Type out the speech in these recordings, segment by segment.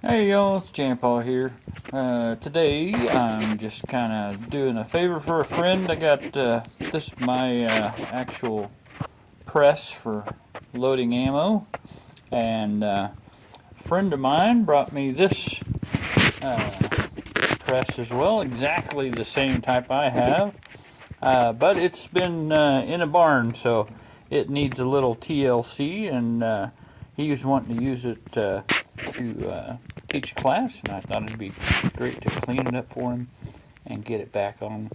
Hey y'all, it's Jampaw here. Today I'm just kind of doing a favor for a friend. I got this my actual press for loading ammo, and a friend of mine brought me this press as well, exactly the same type I have, but it's been in a barn, so it needs a little TLC, and he was wanting to use it to teach class, and I thought it'd be great to clean it up for him and get it back on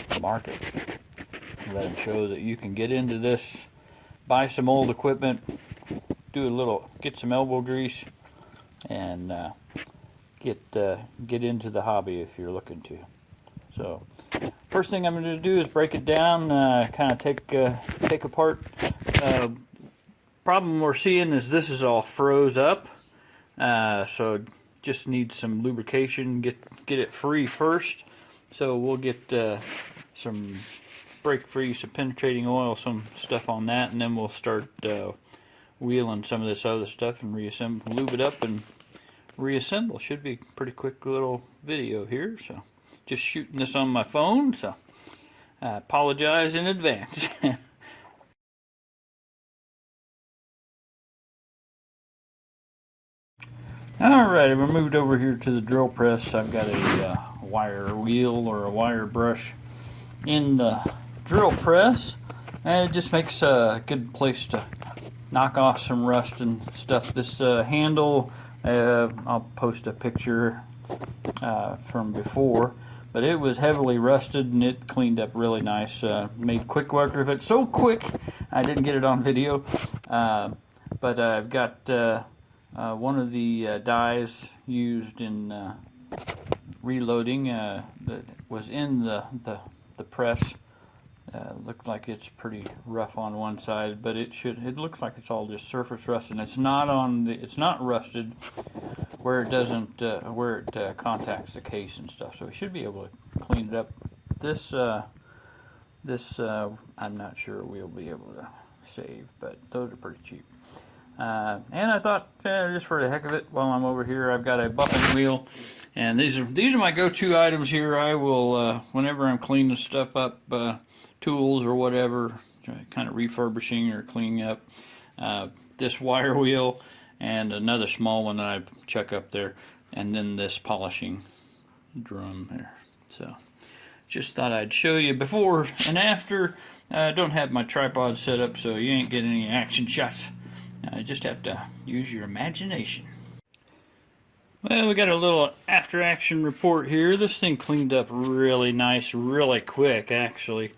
the market. Let him show that you can get into this, buy some old equipment, get some elbow grease, and get into the hobby if you're looking to. So, first thing I'm going to do is break it down, kind of take apart. Problem we're seeing is this is all froze up. So just needs some lubrication, get it free first. So we'll get some brake free, some penetrating oil, some stuff on that, and then we'll start wheeling some of this other stuff and reassemble, lube it up and reassemble. Should be a pretty quick little video here. So just shooting this on my phone, so I apologize in advance. Alright, we're moved over here to the drill press. I've got a wire wheel or a wire brush in the drill press, and it just makes a good place to knock off some rust and stuff. This handle, I'll post a picture from before, but it was heavily rusted and it cleaned up really nice. Made quick work of it. So quick, I didn't get it on video, but I've got one of the dies used in reloading that was in the press. Looked like it's pretty rough on one side, but it looks like it's all just surface rust, and it's not rusted where it doesn't where it contacts the case and stuff. So we should be able to clean it up. This I'm not sure we'll be able to save, but those are pretty cheap. And I thought, just for the heck of it, while I'm over here, I've got a buffing wheel, and these are my go-to items here. I will, whenever I'm cleaning stuff up, tools or whatever, kind of refurbishing or cleaning up, this wire wheel and another small one that I chuck up there, and then this polishing drum here. So, just thought I'd show you before and after. I don't have my tripod set up, so you ain't getting any action shots. Just have to use your imagination. Well, we got a little after action report here. This thing cleaned up really nice, really quick actually.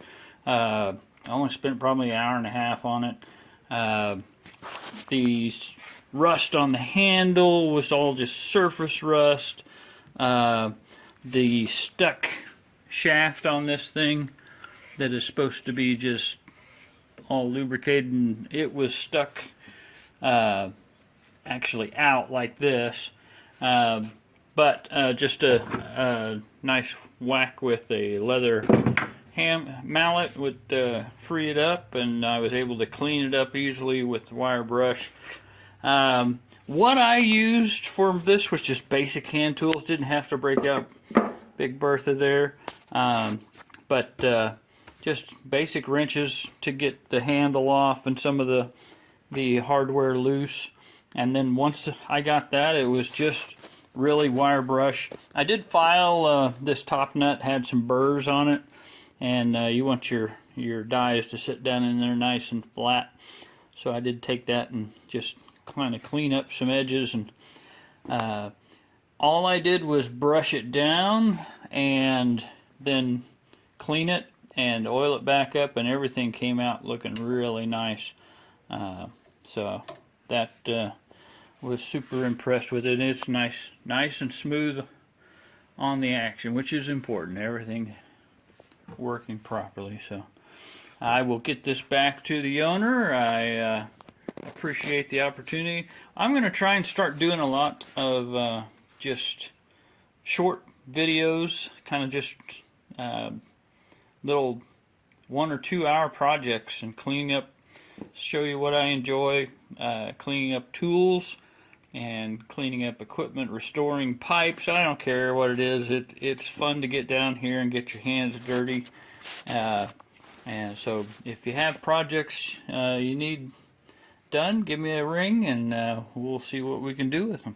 I only spent probably an hour and a half on it. The rust on the handle was all just surface rust. The stuck shaft on this thing that is supposed to be just all lubricated, and it was stuck actually out like this, but just a nice whack with a leather mallet would free it up, and I was able to clean it up easily with the wire brush. What I used for this was just basic hand tools. Didn't have to break out Big Bertha there, but just basic wrenches to get the handle off and some of the hardware loose. And then once I got that, it was just really wire brush. I did file this top nut, had some burrs on it, and you want your dies to sit down in there nice and flat. So I did take that and just kind of clean up some edges, and all I did was brush it down and then clean it and oil it back up, and everything came out looking really nice. So that was super impressed with it. It's nice and smooth on the action, which is important. Everything working properly. So I will get this back to the owner. I appreciate the opportunity. I'm going to try and start doing a lot of just short videos, kind of just little 1 or 2 hour projects, and cleaning up, show you what I enjoy, cleaning up tools and cleaning up equipment, restoring pipes. I don't care what it is. It's fun to get down here and get your hands dirty. And so if you have projects you need done, give me a ring and we'll see what we can do with them.